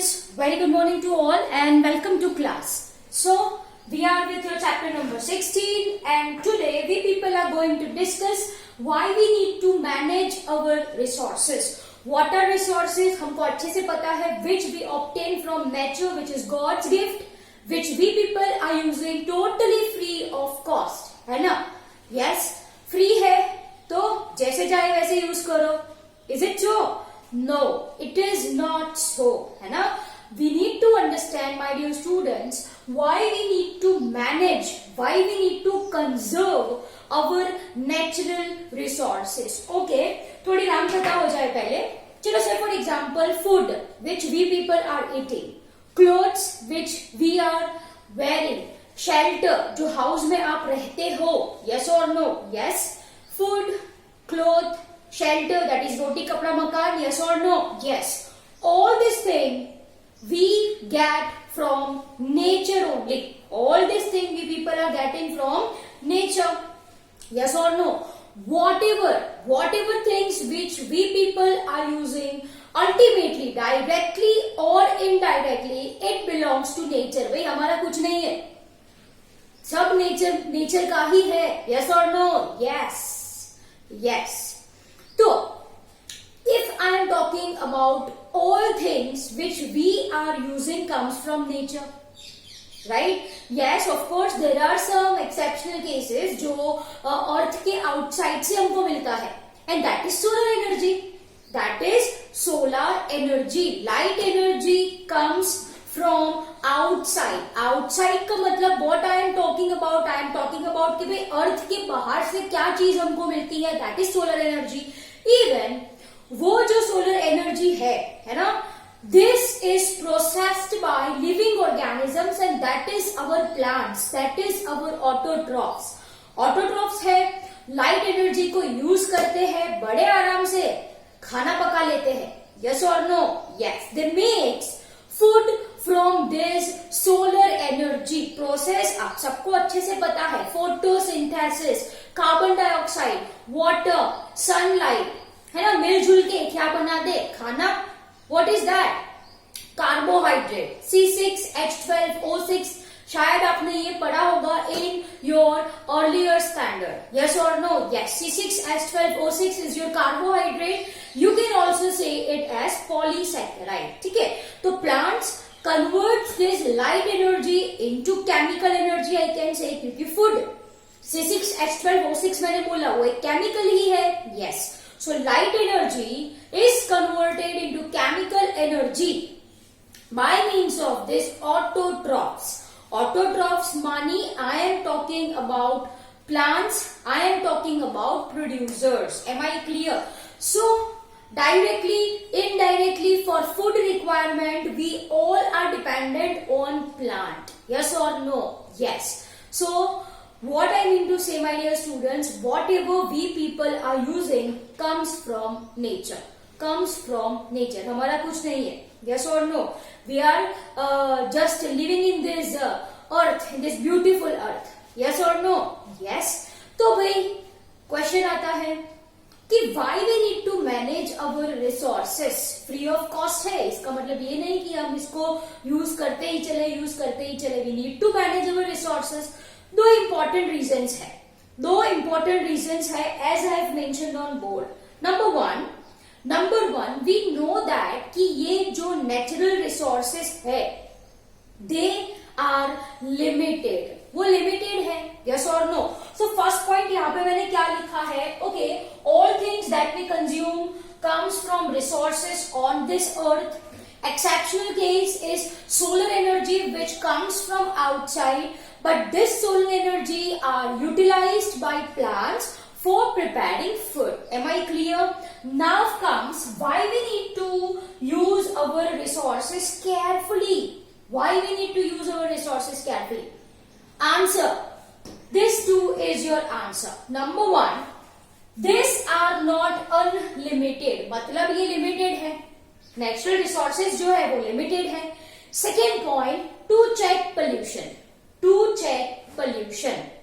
students, very good morning to all and welcome to class. So, we are with your chapter number 16 and today we people are going to discuss why we need to manage our resources. What are resources? हमको अच्छे से पता है which we obtain from nature, which is God's gift, which we people are using totally free of cost. है ना? Yes, free है तो जैसे चाहे वैसे यूज करो. Is it so? No, it is not so. है ना? We need to understand, my dear students, why we need to manage, why we need to conserve our natural resources. Okay, थोड़ी नाम पता हो जाए पहले. चलो, say for example, food which we people are eating, clothes which we are wearing, shelter जो house में आप रहते हो, yes or no? Yes. Food, cloth, shelter, that is roti kapda makan, yes or no? Yes. All this thing we get from nature only. All this thing we people are getting from nature, yes or no? Whatever things which we people are using, ultimately directly or indirectly it belongs to nature. भाई हमारा कुछ नहीं है, सब nature का ही है. yes or no? yes. So, if I am talking about all things which we are using comes from nature, right? Yes, of course there are some exceptional cases जो अर्थ के outside से हमको मिलता है, and that is solar energy. That is solar energy. Light energy comes from outside. Outside का मतलब what I am talking about? I am talking about कि भाई अर्थ के बाहर से क्या चीज हमको मिलती है, that is solar energy. Even वो जो सोलर एनर्जी है ना, this is processed by living organisms and that is our plants, that is our autotrophs. Autotrophs है, लाइट एनर्जी को यूज करते हैं, बड़े आराम से खाना पका लेते हैं. yes or no? yes. They makes food from this solar energy process. आप सबको अच्छे से पता है, photosynthesis, carbon dioxide, water, sunlight, है ना, मिलजुल के क्या बना दे खाना. What is that? Carbohydrate, C6H12O6. शायद आपने ये पढ़ा होगा in your earlier standard. Yes और no? Yes. C6H12O6 is your carbohydrate. You can also say it as polysaccharide. ठीक है, तो plants converts this light energy into chemical energy, I can say, क्योंकि food C6H12O6 मैंने बोला वो एक chemical ही है. yes. So light energy is converted into chemical energy by means of this autotrophs. Autotrophs mani, I am talking about plants, I am talking about producers. Am I clear? So directly, indirectly, for food requirement, we all are dependent on plant. Yes or no? Yes. So, what I mean to say, my dear students, whatever we people are using comes from nature. Comes from nature. हमारा कुछ नहीं है. Yes or no? We are just living in this earth, in this beautiful earth. Yes or no? Yes. तो भाई question आता है कि why we need to manage our resources free of cost है. इसका मतलब ये नहीं कि हम इसको यूज करते ही चले. We need to manage our resources. दो important reasons है as I have mentioned on board. Number one, we know that कि ये जो natural resources है they are limited. वो limited है. yes or no? So first point यहाँ पे मैंने क्या लिखा है? Okay, all things that we consume comes from resources on this earth. Exceptional case is solar energy which comes from outside, but this solar energy are utilized by plants for preparing food. Am I clear? Now comes why we need to use our resources carefully. Why we need to use our resources carefully? Answer. This too is your answer. Number one, these are not unlimited. मतलब ये limited है. Natural resources जो है वो limited है. Second point, to check pollution.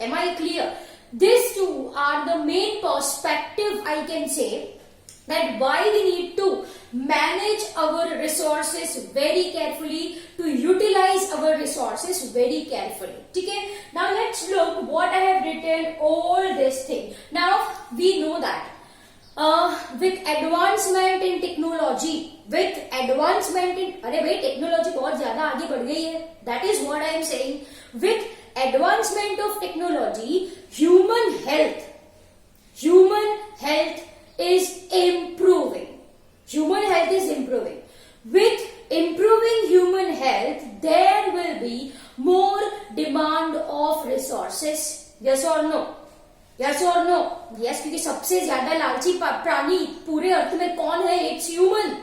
Am I clear? These two are the main perspective, I can say, that why we need to manage our resources resources very carefully, to utilize our resources very carefully. Okay, now let's look what I have written all this thing. Now we know that with advancement in technology, with advancement in, अरे भाई technology बहुत ज्यादा आगे बढ़ गई है, that is what I am saying. With advancement of technology, human health is improving. Human health is improving. With improving human health, there will be more demand of resources. Yes or no? Yes or no? Yes, क्योंकि सबसे ज्यादा लालची प्राणी पूरे अर्थ में कौन है? It's human.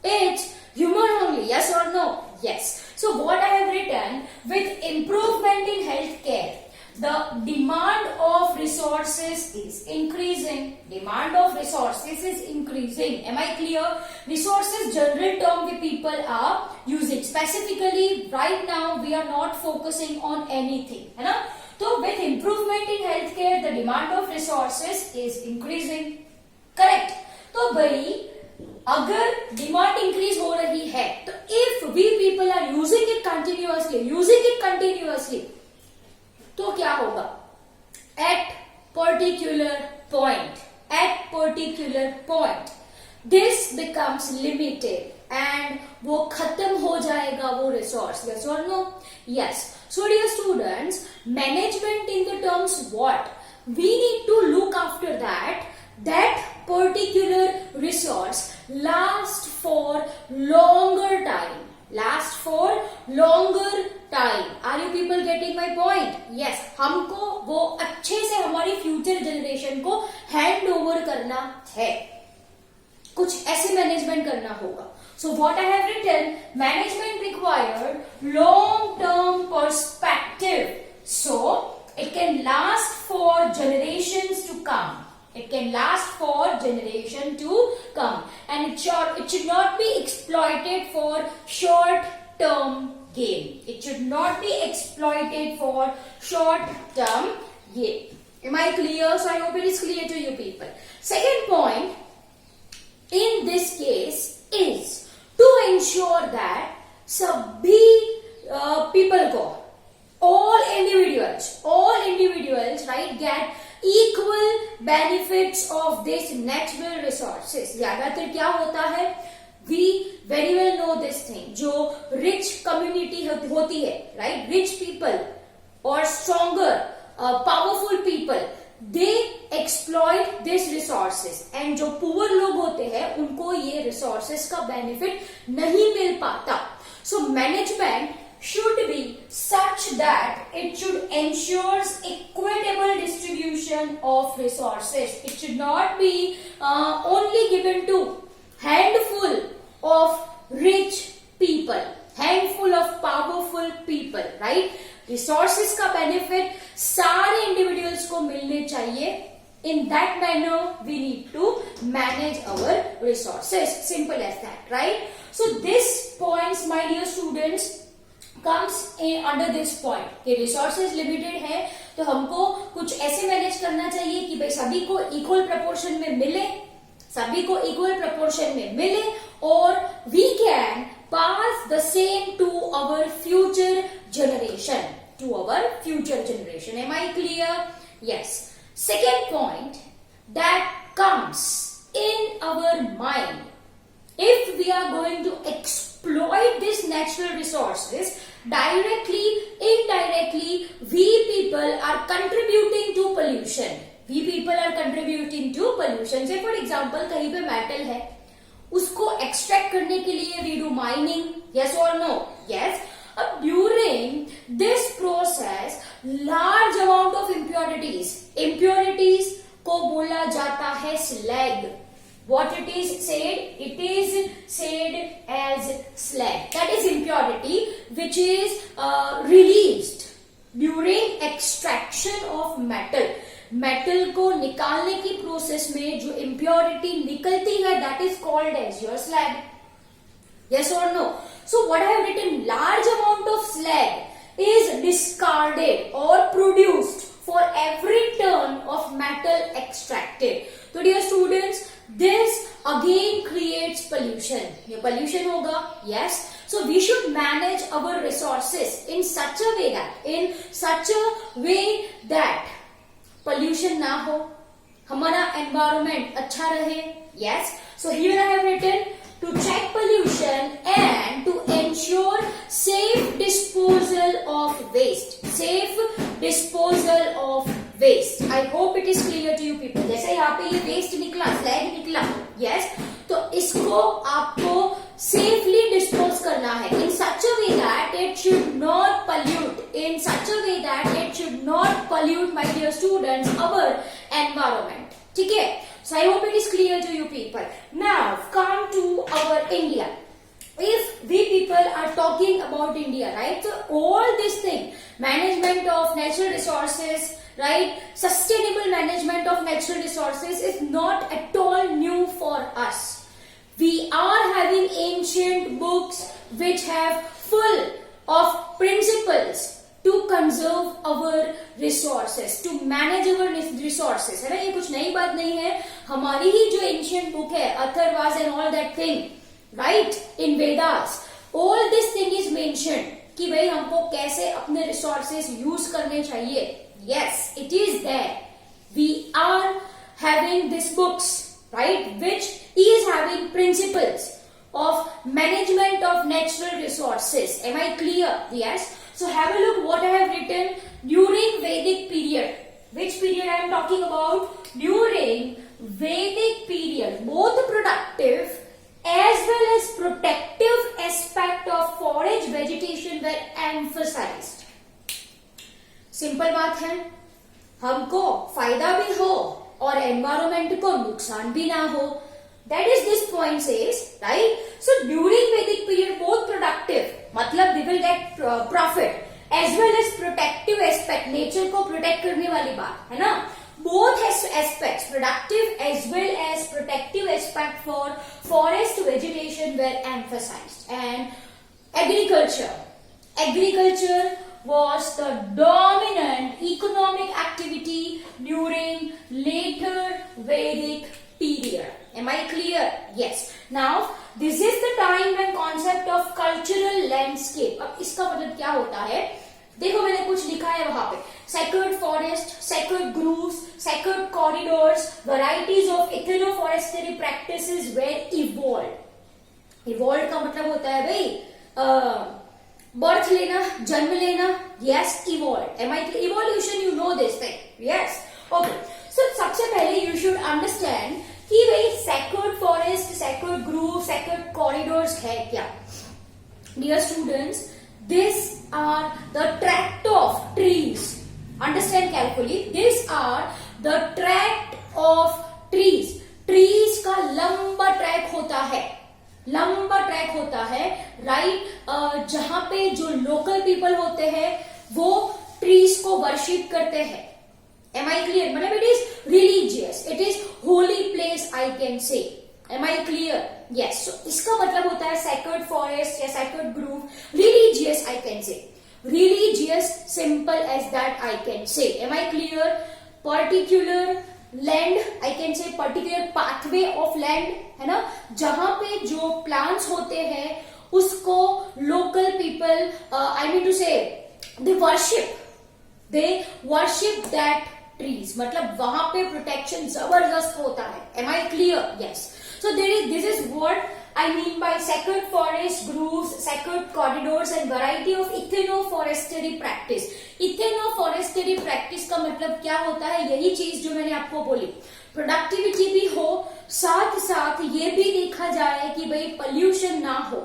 It's human only. Yes or no? Yes. So what I have written, with improvement in healthcare, the demand of resources is increasing. Demand of resources is increasing. Am I clear? Resources general term we people are using. Specifically, right now we are not focusing on anything. है ना? So with improvement in healthcare, the demand of resources is increasing. Correct? तो भाई अगर demand increase हो रही है तो if we people are using it continuously तो क्या होगा? At particular point this becomes limited and वो खत्म हो जाएगा वो रिसोर्स. यस और no? Yes. So dear students, management in the terms what? We need to look after that particular resource last for longer time. Are you people getting my point? Yes. हमको वो अच्छे से हमारी future generation को hand over करना है, कुछ ऐसे मैनेजमेंट करना होगा. So what I have written, management required long-term perspective, so it can last for generations to come. And it should not be exploited for short-term gain. Am I clear? So I hope it is clear to you people. Second point in this case is to ensure that सभी people को, all individuals right, get equal benefits of this natural resources. ज्यादातर क्या होता है? We very well know this thing. जो rich community होती है, right, rich people or stronger powerful people, they exploit these resources, and जो poor लोग होते हैं उनको ये resources का benefit नहीं मिल पाता. So management should be such that it should ensures equitable distribution of resources. It should not be only given to handful of rich people, handful of powerful people, right? Resources का benefit सारे individuals को मिलने चाहिए. In that manner, we need to manage our resources. Simple as that, right? So this points, my dear students, comes in under this point कि resources limited है तो हमको कुछ ऐसे मैनेज करना चाहिए कि भाई सभी को इक्वल प्रपोर्शन में मिले और we can pass the same to our future generation. Am I clear? Yes. Second point that comes in our mind, if we are going to exploit these natural resources directly, indirectly, we people are contributing to pollution. Say for example, कहीं पे metal है, उसको extract करने के लिए we do mining. Yes or no? Yes. During this process, large amount of impurities को बोला जाता है slag. What it is said? It is said as slag. That is impurity which is released during extraction of metal. Metal को निकालने की process में जो impurity निकलती है, that is called as your slag. Yes or no? So what I have written, large amount of slag is discarded or produced for every ton of metal extracted. So dear students, this again creates pollution. ये pollution होगा, yes. So we should manage our resources in such a way that pollution ना हो, हमारा environment अच्छा रहे, yes. So here I have written to check pollution and to ensure safe disposal of waste. Safe disposal of waste. I hope it is clear to you people. जैसे यहाँ पे ये waste निकला, slag निकला, yes. तो इसको आपको safely dispose करना है in such a way that it should not pollute. In such a way that it should not pollute, my dear students, our environment. ठीक है? So I hope it is clear to you people. Now come to our India. If we people are talking about India, right? So all this thing, management of natural resources, right? Sustainable management of natural resources is not at all new for us. We are having ancient books which have full of principles to conserve our resources, to manage our resources. है ना, ये कुछ नई बात नहीं है, हमारी ही जो ancient book है, अथर्वास and all that thing, right, in Vedas, all this thing is mentioned कि भाई हमको कैसे अपने resources use करने चाहिए. Yes, it is there. We are having these books, right, which is having principles of management of natural resources. Am I clear? Yes. So have a look what I have written during Vedic period. Which period I am talking about? During Vedic period, both productive as well as protective aspect of forage vegetation were emphasized. Simple बात है, हमको फायदा भी हो और environment को नुकसान भी ना हो. That is this point says, right? So during Vedic period, both productive, मतलब we will get profit, as well as protective aspect, nature को protect करने वाली बात है ना. Both aspects, productive as well as protective aspect for forest vegetation were emphasized. And agriculture was the dominant economic activity during later Vedic period. Am I clear? Yes. Now, this is the time when concept of cultural landscape. अब इसका मतलब क्या होता है? देखो मैंने कुछ लिखा है वहां पे. Sacred forest, sacred groves, sacred corridors, varieties of ethnoforestry practices were evolved. Evolved का मतलब होता है भाई birth लेना, जन्म लेना. Yes, evolved. Am I clear? Evolution, you know this thing. Yes. Okay. So सबसे पहले you should understand कि भाई sacred forest, sacred grove, sacred corridors है क्या? Dear students, these are the tract of trees. Understand carefully. These are the tract of trees. Trees का लंबा track होता है, राइट. जहां पे जो लोकल पीपल होते हैं वो ट्रीज को वर्शिप करते हैं. Am I clear? मतलब it is religious, it is holy place, I can say. Am I clear? Yes. So इसका मतलब होता है sacred forest या sacred grove, religious, I can say. Religious, simple as that, I can say. Am I clear? Particular land, I can say particular pathway of land, है ना, जहां पे जो plants होते हैं उसको local people, I mean to say, they worship that trees. मतलब वहां पे protection जबरदस्त होता है. Am I clear? Yes. So this is what I mean by sacred forest, groves, sacred corridors and variety of ethnoforestry practice. Ethnoforestry practice का मतलब क्या होता है? यही चीज जो मैंने आपको बोली. प्रोडक्टिविटी भी हो, साथ साथ ये भी देखा जाए कि भाई पोल्यूशन ना हो,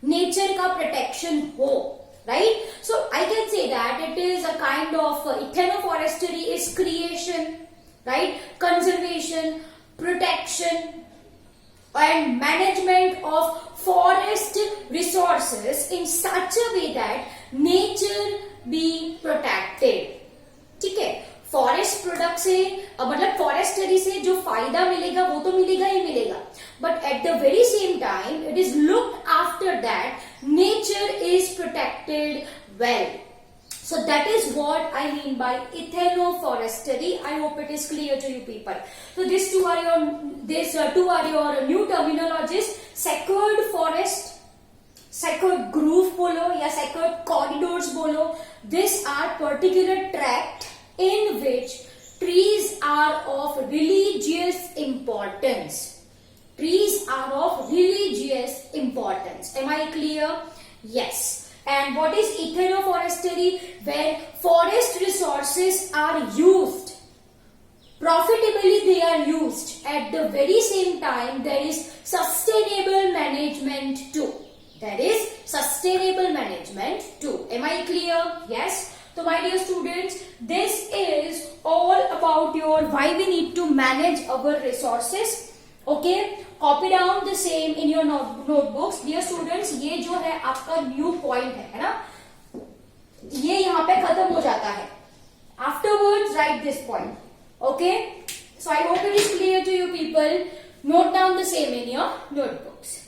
नेचर का प्रोटेक्शन हो, right? So I can say that it is a kind of ethnoforestry is creation, right? Conservation, protection and management of forest resources in such a way that nature be protected. ठीक है, forest product से मतलब फॉरेस्टरी से जो फायदा मिलेगा वो तो मिलेगा ही मिलेगा, but at the very same time it is looked after that nature is protected well. So that is what I mean by ethnoforestry. I hope it is clear to you people. So these two are your new terminologies. Secured forest, secured groove bolo या secured corridors bolo. These are particular tract in which trees are of religious importance. Trees are of religious importance. Am I clear? Yes. And what is ethnoforestry? Where forest resources are used profitably, they are used. At the very same time, there is sustainable management too. There is sustainable management too. Am I clear? Yes. So my dear students, this is all about your why we need to manage our resources. Okay, copy down the same in your notebooks. Dear students, ये जो है आपका new point है ना, ये यहाँ पे खत्म हो जाता है. Afterwards, write this point. Okay, so I hope it is clear to you people. Note down the same in your notebooks.